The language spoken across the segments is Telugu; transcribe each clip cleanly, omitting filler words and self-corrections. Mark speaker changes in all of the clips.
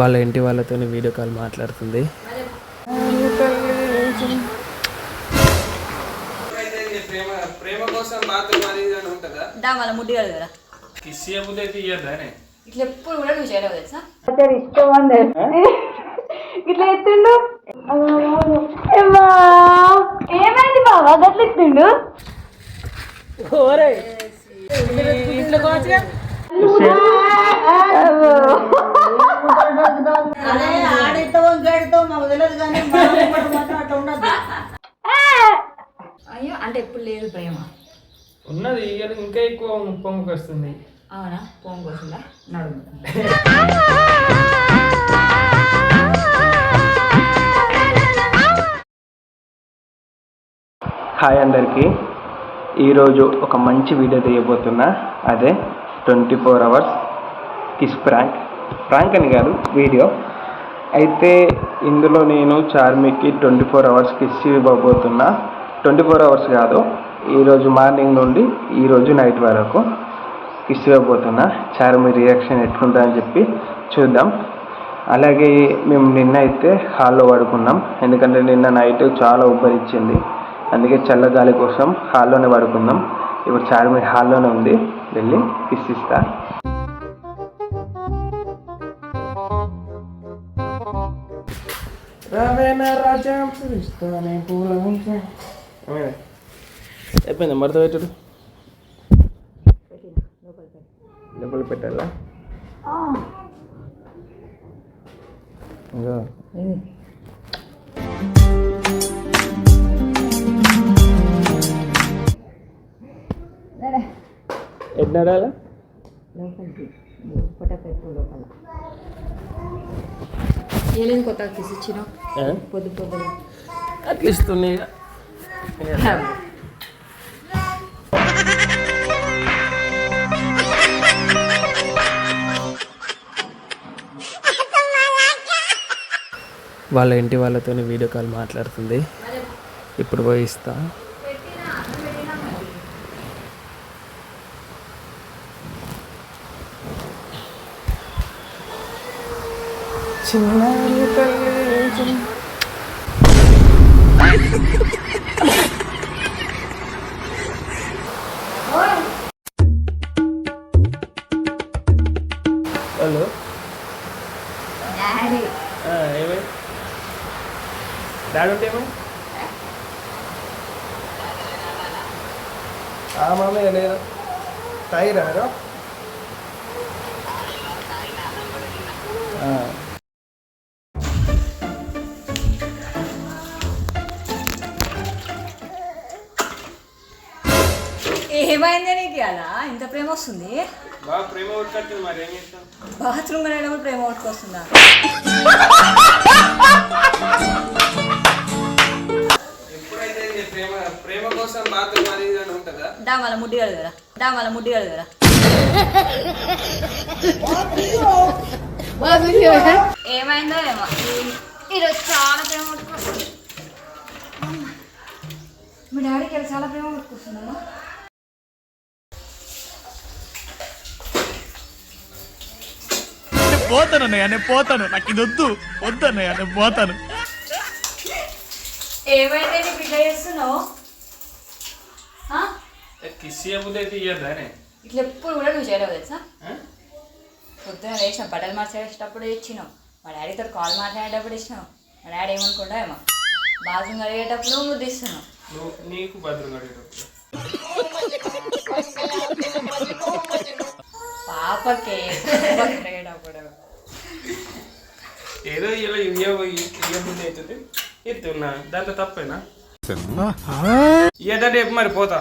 Speaker 1: వాళ్ళ ఇంటి వాళ్ళతో వీడియో కాల్ మాట్లాడుతుంది. ప్రేమ కోసం కిస్ చేయబుద్ధి అయితే ఇయ్యద్దానే
Speaker 2: ఇట్లా ఎప్పుడు కూడా నువ్వు చేయలేవు తెలుసా.
Speaker 3: ఇట్లా ఎత్తుండు. ఏమైంది బాబా గట్ల ఎత్తుండు?
Speaker 2: ఇంట్లో కోచగా అయ్యో అంటే ఎప్పుడు లేదు ప్రేమ
Speaker 1: ఉన్నది ఇంకా ఎక్కువ పొంగుకు వస్తుంది.
Speaker 2: అవునా పొంగు వస్తుందా నడుము.
Speaker 1: హాయ్ అందరికీ, ఈరోజు ఒక మంచి వీడియో తీయబోతున్నా. అదే 24 hours కిస్ ప్రాంక్ అని కాదు వీడియో. అయితే ఇందులో నేను చార్మికి 24 hours కిస్ ఇవ్వబోతున్నా. 24 hours కాదు, ఈరోజు మార్నింగ్ నుండి ఈరోజు నైట్ వరకు కిస్ ఇవ్వబోతున్నా. చార్మి రియాక్షన్ ఎట్లుంటుందని చెప్పి చూద్దాం. అలాగే మేము నిన్న అయితే హాల్లో పడుకున్నాం, ఎందుకంటే నిన్న నైట్ చాలా ఉబ్బరిచ్చింది. అందుకే చల్లగాలి కోసం హాల్లోనే పడుకుందాం. ఇప్పుడు చార్మి హాల్లోనే ఉంది, వెళ్ళి కిస్ ఇస్తా. అయిపోయింది మరత పెట్టడు, లోపల పెట్టాలా? ఇంకా ఎట్నాడాలా?
Speaker 2: ఏలేదు కొత్తగా తీసి ఇచ్చిన పొద్దు పొద్దున
Speaker 1: అట్లా ఇస్తున్నాయి. వాళ్ళ ఇంటి వాళ్ళతో వీడియో కాల్ మాట్లాడుతుంది. ఇప్పుడు పోయి ఇస్తా. చిన్న హలో ఏమై డాడీ ఉంటే ఏమై మామయ్య లేదు తాగిరారు.
Speaker 2: ఏమైంది నీకు అలా ఇంత ప్రేమ వస్తుంది?
Speaker 1: బాగా ప్రేమ ఉట్టుకొచ్చింది, మరి ఏం చేస్తాం?
Speaker 2: బాత్రూమ్ వెళ్ళినప్పుడు ప్రేమ ఉట్టుకొస్తుందా?
Speaker 1: ఎప్పుడైతే ప్రేమ కోసం బాత్రూమ్ అది అని ఉంటుందా?
Speaker 2: దా మళ్ళీ ముడ్డి కడుగురా, ఏమైందో ఏమో ఈరోజు చాలా ప్రేమ ఉట్టుకొస్తుంది. మీ డాడీకి వెళ్ళి చాలా ప్రేమ ఉట్టుకొస్తుందా?
Speaker 4: పోతానన్నయ్య, నేను పోతాను, నాకు ఇది వద్దన్నయ్య, నేను పోతాను.
Speaker 2: ఏమైతే నీకు ఇట్లా చేస్తున్నావు?
Speaker 1: కిస్ చేయబుద్ధి అయితే ఇయ్యద్దానే
Speaker 2: ఇట్లా ఎప్పుడు కూడా నువ్వు చేయలేవు తెలుసా. పొద్దున వేసినావు, బట్టలు మార్చేటప్పుడు ఇచ్చినావు, మా డాడీతో కాల్ మాట్లాడేటప్పుడు ఇచ్చినావు. మా డాడీ ఏమనుకుంటా ఏమో బాత్రూమ్ కడిగేటప్పుడు ముద్దు ఇస్తున్నావు.
Speaker 1: నీకు బాత్రూమ్ కడిగేటప్పుడు
Speaker 2: పాపకే కడిగేటప్పుడు
Speaker 1: ఏదో ఇలా ఇయ్యబుద్ధి అవుతుంది ఇస్తున్నా, దాంతో తప్పేనా? ఇయ్యదా రేపు మరి పోతా.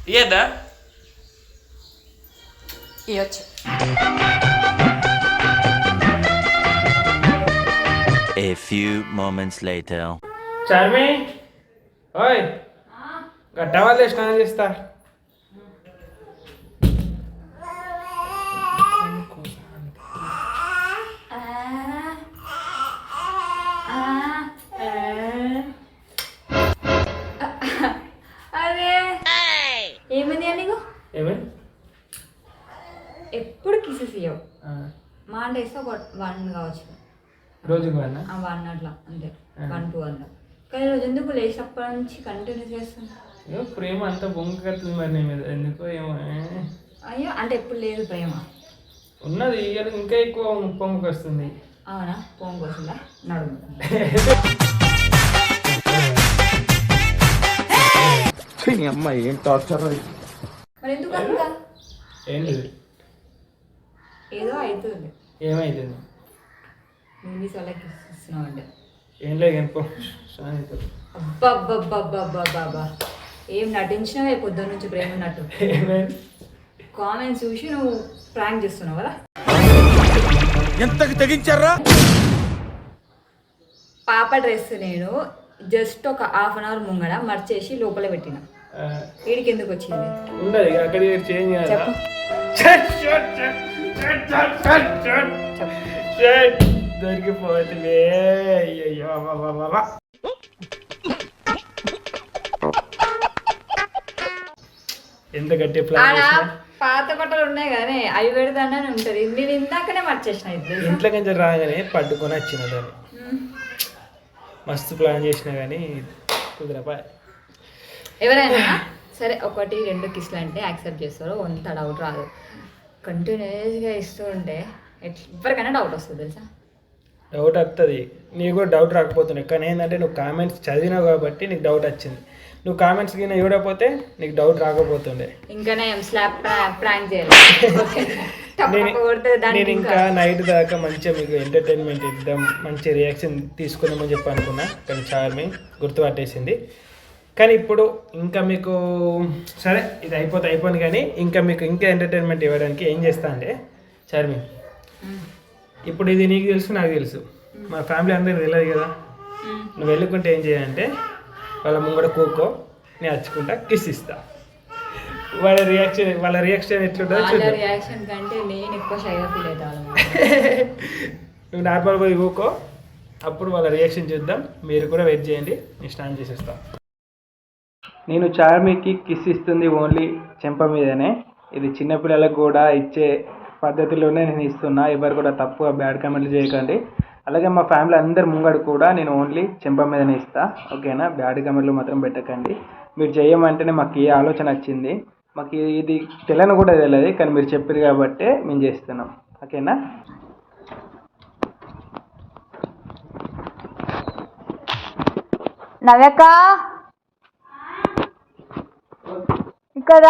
Speaker 1: ఇయ్యద్దా?
Speaker 2: ఇవ్వచ్చు.
Speaker 5: A few moments later.
Speaker 1: Charmi ఓయ్ గడ్డవాళ్ళే స్నానం చేస్తా.
Speaker 2: అరే ఏమైంది నీకు?
Speaker 1: ఏమైంది?
Speaker 2: ఎప్పుడు కిసెస్ ఇవ్వవు. మా మా అంటే వేస్తే ఒక 1 కావచ్చు,
Speaker 1: రోజుకు అన్న
Speaker 2: 1 అట్లా అంతే, 1, 2 అట్లా. కానీ రోజు ఎందుకు లేచినప్పటి నుంచి కంటిన్యూ చేస్తాను.
Speaker 1: ప్రేమ అంతా బొంగకట్టుంది మరి నీ మీద ఎందుకో ఏమో.
Speaker 2: అయ్యో అంటే ఎప్పుడు లేదు ప్రేమ
Speaker 1: ఉన్నది ఇవాళ ఇంకా ఎక్కువ పొంగుకు వస్తుంది.
Speaker 2: అవునా? పొంగు వస్తుందా? నడుము
Speaker 1: అమ్మాయి ఏం టార్చర్.
Speaker 2: మరి ఎందుకు అంత
Speaker 1: ఏం లేదు.
Speaker 2: ఏదో అవుతుంది.
Speaker 1: ఏమైతుంది?
Speaker 2: మూవీస్ వాళ్ళకి ఇస్తున్నావు అంటే
Speaker 1: ఏం లేదు.
Speaker 2: అబ్బా ఏం నటించినావే పొద్దున్న నుంచి ప్రేమ ఉన్నట్టు. కామెంట్స్ చూసి నువ్వు ప్రాంక్ చేస్తున్నావు కదా.
Speaker 4: ఎంతకు తెగించారా?
Speaker 2: పాప డ్రెస్ నేను జస్ట్ ఒక 1/2 అవర్ ముంగడ మర్చేసి లోపల పెట్టిన. వీడికి ఎందుకు వచ్చింది?
Speaker 1: ఉండదు అక్కడ చేంజ్
Speaker 2: చెప్పు.
Speaker 1: దొరికిపోతుంది. ఎంత గట్టి
Speaker 2: ఆడ పాత బట్టలు ఉన్నాయి కానీ అవి పెడతానే ఉంటది. నేను ఇందాకనే మర్చేసిన.
Speaker 1: ఇంట్లో కొంచెం రాగానే పట్టుకొని వచ్చిన దాన్ని మస్తు ప్లాన్ చేసినా కానీ కుదరపా.
Speaker 2: ఎవరైనా సరే 1, 2 కిస్లు అంటే యాక్సెప్ట్ చేస్తారు, అంత డౌట్ రాదు. కంటిన్యూస్గా ఇస్తూ ఉంటే ఎవరికైనా డౌట్ వస్తుంది తెలుసా.
Speaker 1: డౌట్ వస్తుంది, నీకు కూడా డౌట్ రాకపోతున్నాయి. కానీ ఏంటంటే నువ్వు కామెంట్స్ చదివినావు కాబట్టి నీకు డౌట్ వచ్చింది. నువ్వు కామెంట్స్ కింద చూడకపోతే నీకు డౌట్ రాకపోతుండే.
Speaker 2: ఇంకానే స్లాబ్ ప్రాంక్ చేయాలి.
Speaker 1: నేను ఇంకా నైట్ దాకా మంచిగా మీకు ఎంటర్టైన్మెంట్ ఇద్దాం, మంచి రియాక్షన్ తీసుకుందామని చెప్పి అనుకున్నా. కానీ చార్మి గుర్తుపట్టేసింది. కానీ ఇప్పుడు ఇంకా మీకు సరే ఇది అయిపోయింది కానీ ఇంకా మీకు ఇంకా ఎంటర్టైన్మెంట్ ఇవ్వడానికి ఏం చేస్తా అంటే చార్మి, ఇప్పుడు ఇది నీకు తెలుసు నాకు తెలుసు, మా ఫ్యామిలీ అందరికి తెలియదు కదా. నువ్వు వెళ్ళుకుంటే ఏం చేయాలంటే వాళ్ళ ముంగడ కూకో, నేను వచ్చుకుంటా కిస్ ఇస్తా. వాళ్ళ రియాక్షన్ ఎట్లుంటుందో చూద్దాం.
Speaker 2: రియాక్షన్ కంటే నేను ఎక్కువ షైగా ఫీల్ అవుతాను.
Speaker 1: నువ్వు నార్మల్ పోయి కూకో, అప్పుడు వాళ్ళ రియాక్షన్ చూద్దాం. మీరు కూడా వెయిట్ చేయండి, నేను స్నానం చేసేస్తా. నేను చార్మికి కిస్ ఇస్తుంది ఓన్లీ చెంప మీదనే. ఇది చిన్నపిల్లలకు కూడా ఇచ్చే పద్ధతిలోనే నేను ఇస్తున్నా. ఎవరు కూడా తప్పుగా బ్యాడ్ కామెంట్లు చేయకండి. అలాగే మా ఫ్యామిలీ అందరి ముంగడు కూడా నేను ఓన్లీ చెంప మీదనే ఇస్తా. ఓకేనా? బ్యాడ్ కామెంట్లు మాత్రం పెట్టకండి. మీరు చేయమంటేనే మాకు ఏ ఆలోచన వచ్చింది. మాకు ఇది తెలియని కూడా తెలియదు, కానీ మీరు చెప్పారు కాబట్టి మేము చేస్తున్నాం. ఓకేనా?
Speaker 3: నవ్యక్క ఇక్కడ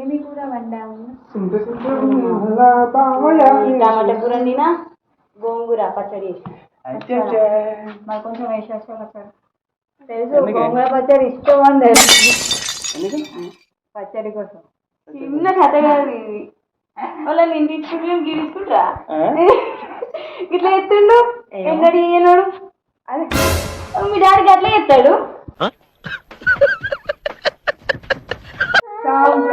Speaker 3: ఏమి కూర వండాము? టమాటా కూర వండినా, గోంగూర పచ్చడి వేసిన. మరి కొంచెం వేసేస్తా పచ్చడి. తెలుసు గోంగూర పచ్చడి ఇష్టం అని తెలుసు. పచ్చడి కోసం చిన్న కథ కాదు ఇది. వాళ్ళ నేను తీసుకుంటా ఇట్లా ఎత్తుండు ఎన్నడు ఇయ్యనాడు. అదే మీ డాడీకి అట్లా ఎత్తాడు.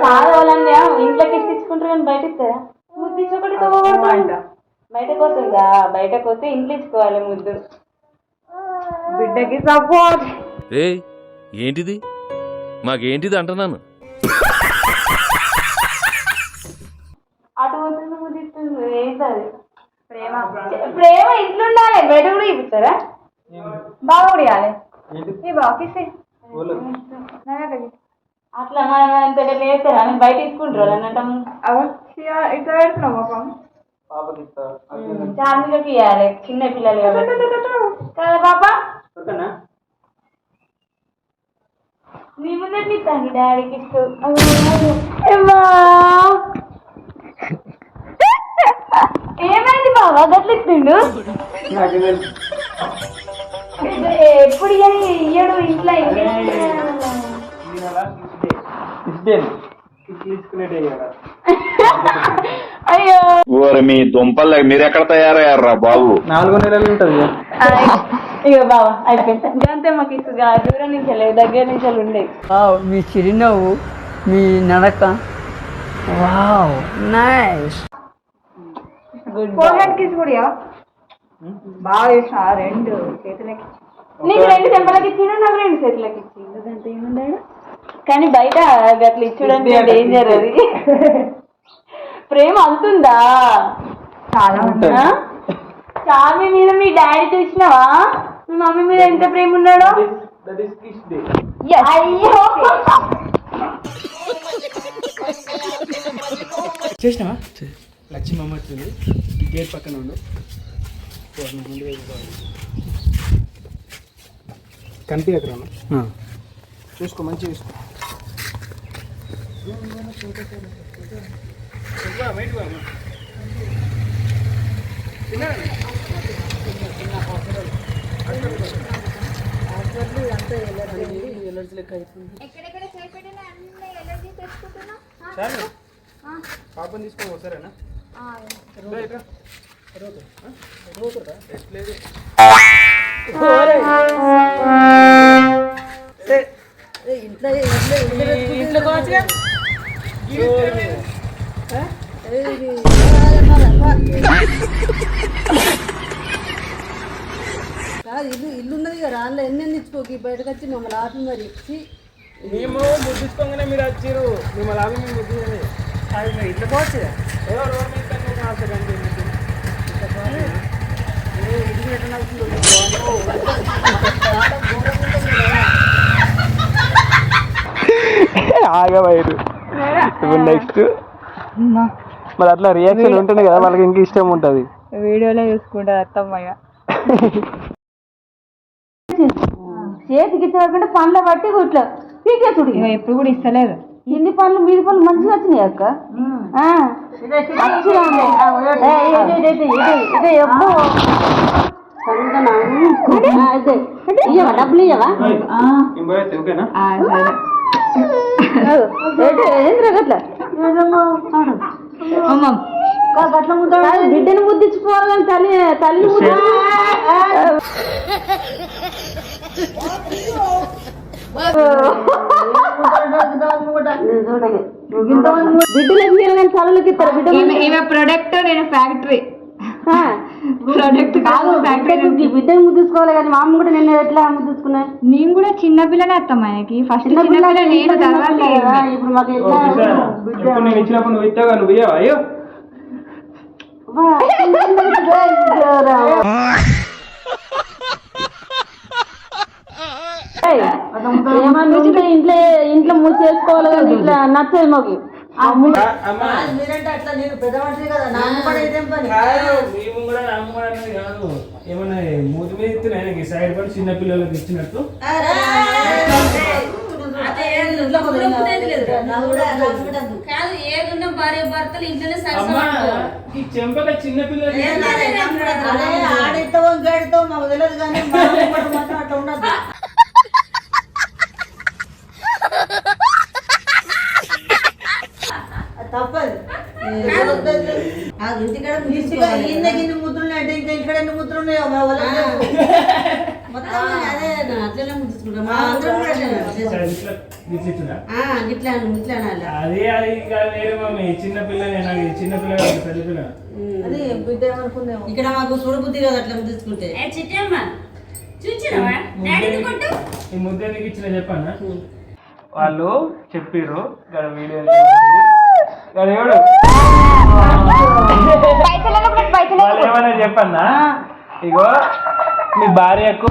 Speaker 3: కావాలండి ఇంట్లోకి ఇచ్చుకుంటారు కానీ బయట ఇస్తారా? ముద్దు ఇచ్చొకటి బయటకు వస్తుందా? బయటకు వస్తే ఇంట్లో ఇచ్చుకోవాలి ముద్దు. బిడ్డకి సపోర్ట్.
Speaker 6: ఏంటిది మాకేంటిది అంటున్నాను.
Speaker 3: అటు పోతుంది ముద్దు ఇస్తుంది. ఏంటది ప్రేమ? ప్రేమ ఇంట్లో ఉండాలి, బయట కూడా ఇప్పిస్తారా? బాగా కూడా ఇవ్వాలి. ఈ బాకిస్తే అట్లా మనం అంత లేస్తారా? బయట తీసుకుంటారు అన్నట్టు. ఇట్లా పెడుతున్నావు మొక్కం చార్మిలకి ఇవ్వాలి, చిన్న పిల్లలు కదా పాప. నీ ముందే ఇస్తాను డాడీకి ఇస్తూ. ఏమైంది బాబా గట్ల ఇస్తుండు? ఎప్పుడు ఇయ్యడు ఇంట్లో. అయ్యో
Speaker 7: మీ దుంపలు మీరు ఎక్కడ తయారయ్యారా బాబు?
Speaker 1: 4 నెలలు ఉంటుంది.
Speaker 3: ఇక బాబా అయిపోయింది అంతే. మాకు ఇసు దూరం నుంచి వెళ్ళేవి, దగ్గర నుంచి వెళ్ళి ఉండేవి.
Speaker 8: మీ చిరునవ్వు, మీ నడక, వావ్ నైస్.
Speaker 3: ఫోర్హెడ్ కిస్ కూడా బాగా చేసిన. 2 చేతులకి నీకు 2 చెంపలకి ఇచ్చిండు, నాకు 2 చేతులకి ఇచ్చిండు. దాంతో ఏముందాడు? కానీ బయట అట్లా ఇచ్చుడంటే డేంజర్ అది. ప్రేమ అంతుందా? చాలా ఉందా? చార్మి మీద మీ డాడీ చూసినావా? మీ మమ్మీ మీద ఎంత ప్రేమ ఉన్నాడో. అయ్యో
Speaker 1: చేసినావా? లక్ష్మి అమ్మ వచ్చింది, గేట్ పక్కన ఉండు. కనిపి అక్కడ చూసుకో, మంచిగా చూసుకో. పాపని తీసుకో సరేనా?
Speaker 8: ఇల్లు ఉన్నది కదా, అందులో ఎన్ని ఇచ్చుకోకి బయటకు వచ్చి మమ్మల్ని ఆపి మరి
Speaker 1: మేము ముద్దించుకోగానే మీరు వచ్చారు, మిమ్మల్ని ఆపి మేము ముద్దించలేదు. ఇట్లా పోవచ్చు ఆగబోయారు. ఇప్పుడు నెక్స్ట్ మరి అట్లా రియాక్షన్ ఉంటుంది కదా, వాళ్ళకి ఇంకా ఇష్టం ఉంటుంది.
Speaker 3: వీడియోలో చూసుకుంటారు అత్తమ్మయ్య. చేతికి ఇచ్చకుండా పండ్ల బట్టి ఇట్లా పీకేసుడు. ఎప్పుడు కూడా ఇస్తలేదు. ఇన్ని పనులు మీది పనులు మంచిగా వచ్చినాయి అక్క. ఇయ్యవా డబ్బులు ఇయ్యవా? బిడ్డను ముద్దించుకోవాలి కానీ తల్లిని బిడ్డలకి తలలకి ఇస్తారు. బిడ్డ ప్రొడక్ట్, నేను ఫ్యాక్టరీ ప్రొడక్ట్ కాదు, ఫ్యాక్టరీ. బిడ్డను ముద్దించుకోవాలి కానీ మా అమ్మ కూడా నేను ఎట్లా ముద్దించుకున్నా? నేను కూడా చిన్న పిల్లనే అత్తమ్మాయకి ఫస్ట్ చిన్నపిల్ల నేను తర్వాత. ఇప్పుడు మాకు
Speaker 1: ఇచ్చినప్పుడు నువ్వు ఇచ్చావు, నువ్వు ఇయ్యవా? అయ్యో ఏమన్నా ఇంట్లో ఇంట్లో చేసుకోవాలి కానీ ఇట్లా నచ్చదు మాకు. ఏమన్నా మూతి మీద ఇస్తున్నాయి సైడ్ పడి చిన్న పిల్లలకి ఇచ్చినట్టు. ఈ చెంపక చిన్న పిల్లలు
Speaker 8: ఆడితో గడితో మాకు తెలియదు కానీ అట్లా ఉండదు. తప్పదు. ఇంటికాడ ముద్రలు అంటే ఇంకా ఇక్కడ ఎన్ని ముద్రలు ఉన్నాయో మొత్తం అదే అట్లనే ముద్రించుకుంటాం.
Speaker 1: చిన్న పిల్ల
Speaker 8: అదే బిడ్డ ఏమనుకుందేమో. ఇక్కడ మాకు చూడబుద్ధి కదా అట్లా ముద్రించుకుంటే.
Speaker 1: ఈ ముద్ద ఎందుకు ఇచ్చిన చెప్పానా? వాళ్ళు చెప్పిర్రు వీడియో వాళ్ళు ఏమన్నా చెప్పన్నా, ఇగో మీ భార్యకు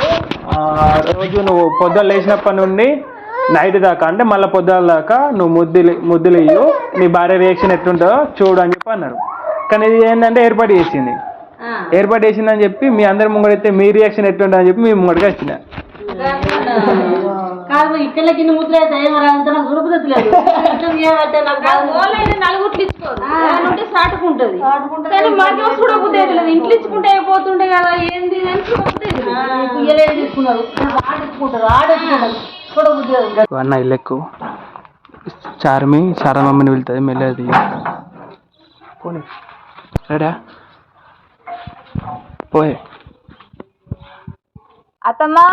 Speaker 1: రోజు నువ్వు పొద్దున లేచినప్పటి నుండి నైట్ దాకా, అంటే మళ్ళీ పొద్దుల దాకా నువ్వు ముద్దులు ఇయ్యు, నీ భార్య రియాక్షన్ ఎట్లుంటుందో చూడు అని చెప్పి అన్నారు. కానీ ఇది ఏంటంటే ఏర్పాటు చేసిందని చెప్పి మీ అందరి ముంగడైతే మీ రియాక్షన్ ఎట్లుంటుంది అని చెప్పి మీ ముంగడికి వచ్చిన.
Speaker 3: కాదు ఇక్కడ కింద ముద్ర అయితే చూడలేదు. నలుగుట్లు ఇచ్చుకోరు సాటుకుంటది, కానీ మాకేమో చూడబుద్ధి అవుతుంది. ఇంట్లో ఇచ్చుకుంటే అయిపోతుండే కదా, ఏంది అని చూడబుద్ధి తీసుకున్నారు. చూడబుద్ధి
Speaker 1: అన్న ఇల్లెక్కు చార్మి మమ్మీని వెళ్తుంది మెల్లది. పోనీ రెడా పోయే.
Speaker 3: అత్తమ్మా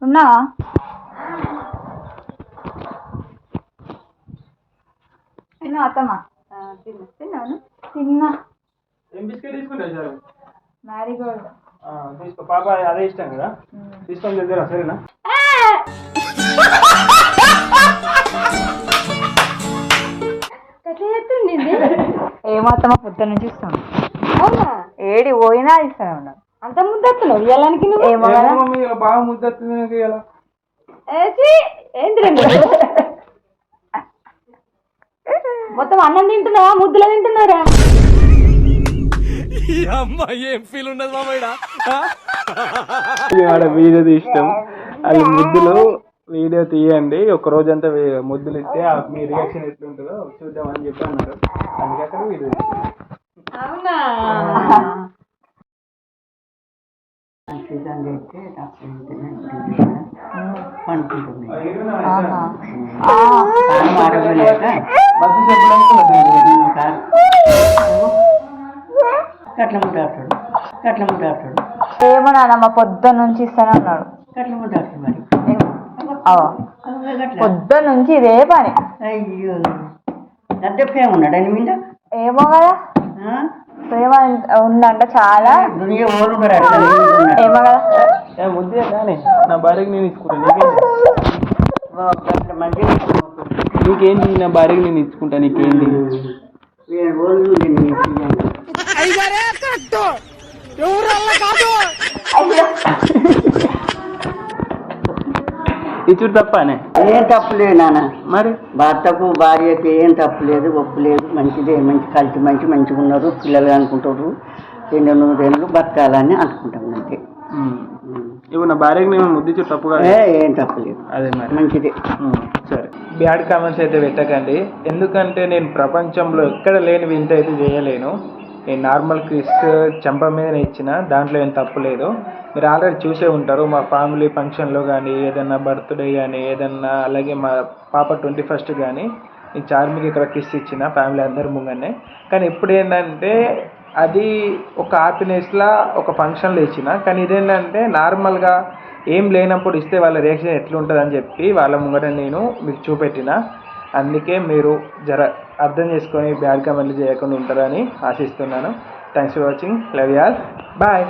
Speaker 3: ఉన్నావా? తిన్నా అత్తమ్మా? తిన్నాను. తిన్నా.
Speaker 1: ఏం బిస్కెట్ తీసుకుంటావు సార్?
Speaker 3: మ్యారీగోల్డ్
Speaker 1: తీసుకో పాప, అదే ఇష్టం కదా, తీసుకొని దగ్గర సరేనా?
Speaker 2: ఏమాత్రమో పొద్దు నుంచి ఇస్తాను.
Speaker 3: అవునా?
Speaker 2: ఏడి పోయినా ఇస్తానే ఉన్నాను.
Speaker 3: అంత ముద్దస్తున్నావు ఇయ్యాలనికి నువ్వు?
Speaker 2: ఏమో కదా.
Speaker 1: బాగా ముద్దతుంది ఇలా.
Speaker 3: ఏంటి రెండు మొత్తం అన్నం తింటున్నావా ముద్దులో తింటున్నారా?
Speaker 4: అమ్మా ఏం ఫీల్ ఉండదు మామయ్య.
Speaker 1: ఆడ వీడియో తీస్తాం, అది ముద్దులు వీడియో తీయండి, ఒక రోజంతా ముద్దులు ఇస్తే మీ రియాక్షన్ ఎట్లుంటుందో చూద్దామని చెప్పి అన్నారు. అందుకే అక్కడ వీడియో తీస్తాం.
Speaker 3: అవునా?
Speaker 2: ఏమో నాన్నమ్మ పొద్దు నుంచి ఇస్తానే ఉన్నాడు. పొద్దు నుంచి ఇదే పని.
Speaker 8: అయ్యో ప్రేమ ఉన్నాడని మీద
Speaker 2: ఏమో కదా, ప్రేమ ఉందంట చాలా. ఏమో కదా.
Speaker 1: ముద్దే కానీ నా భార్యకి నేను ఇచ్చుకుంటాను. నీకేంటి? నా భార్యకి నేను ఇచ్చుకుంటా. నీకేంటి? ఇచ్చుడు తప్పనే?
Speaker 8: ఏం తప్పులేదు నాన్న.
Speaker 1: మరి
Speaker 8: భర్తకు భార్యకి ఏం తప్పులేదు, ఒప్పు లేదు. మంచిదే, మంచి కలిసి మంచిగా ఉన్నారు. పిల్లలు అనుకుంటారు 2 బతకాలని అనుకుంటాం అంతే.
Speaker 1: ఇప్పుడు నా భార్యకి నేను ముద్దిచ్చు తప్పు కాదు.
Speaker 8: ఏం తప్పులేదు,
Speaker 1: అదే మరి
Speaker 8: మంచిదే.
Speaker 1: సరే, బ్యాడ్ కామెంట్స్ అయితే పెట్టకండి. ఎందుకంటే నేను ప్రపంచంలో ఎక్కడ లేని వింత అయితే చేయలేను. నేను నార్మల్ కిస్ చెంప మీద ఇచ్చిన దాంట్లో ఏం తప్పు లేదు. మీరు ఆల్రెడీ చూసే ఉంటారు, మా ఫ్యామిలీ ఫంక్షన్లో కానీ, ఏదన్నా బర్త్డే కానీ, ఏదన్నా, అలాగే మా పాప 21st కానీ నేను చార్మికి ఇక్కడ కిస్ ఇచ్చిన ఫ్యామిలీ అందరి ముంగనే. కానీ ఇప్పుడు ఏంటంటే అది ఒక హ్యాపీనెస్లా ఒక ఫంక్షన్లో ఇచ్చిన. కానీ ఇదేంటంటే నార్మల్గా ఏం లేనప్పుడు ఇస్తే వాళ్ళ రియాక్షన్ ఎట్లుంటుందని చెప్పి వాళ్ళ ముంగట నేను మీకు చూపెట్టిన. అందుకే మీరు అర్థం చేసుకొని బ్యాడ్ కామెంట్లు చేయకుండా ఉంటారని ఆశిస్తున్నాను. Thanks for watching. Love you all. Bye.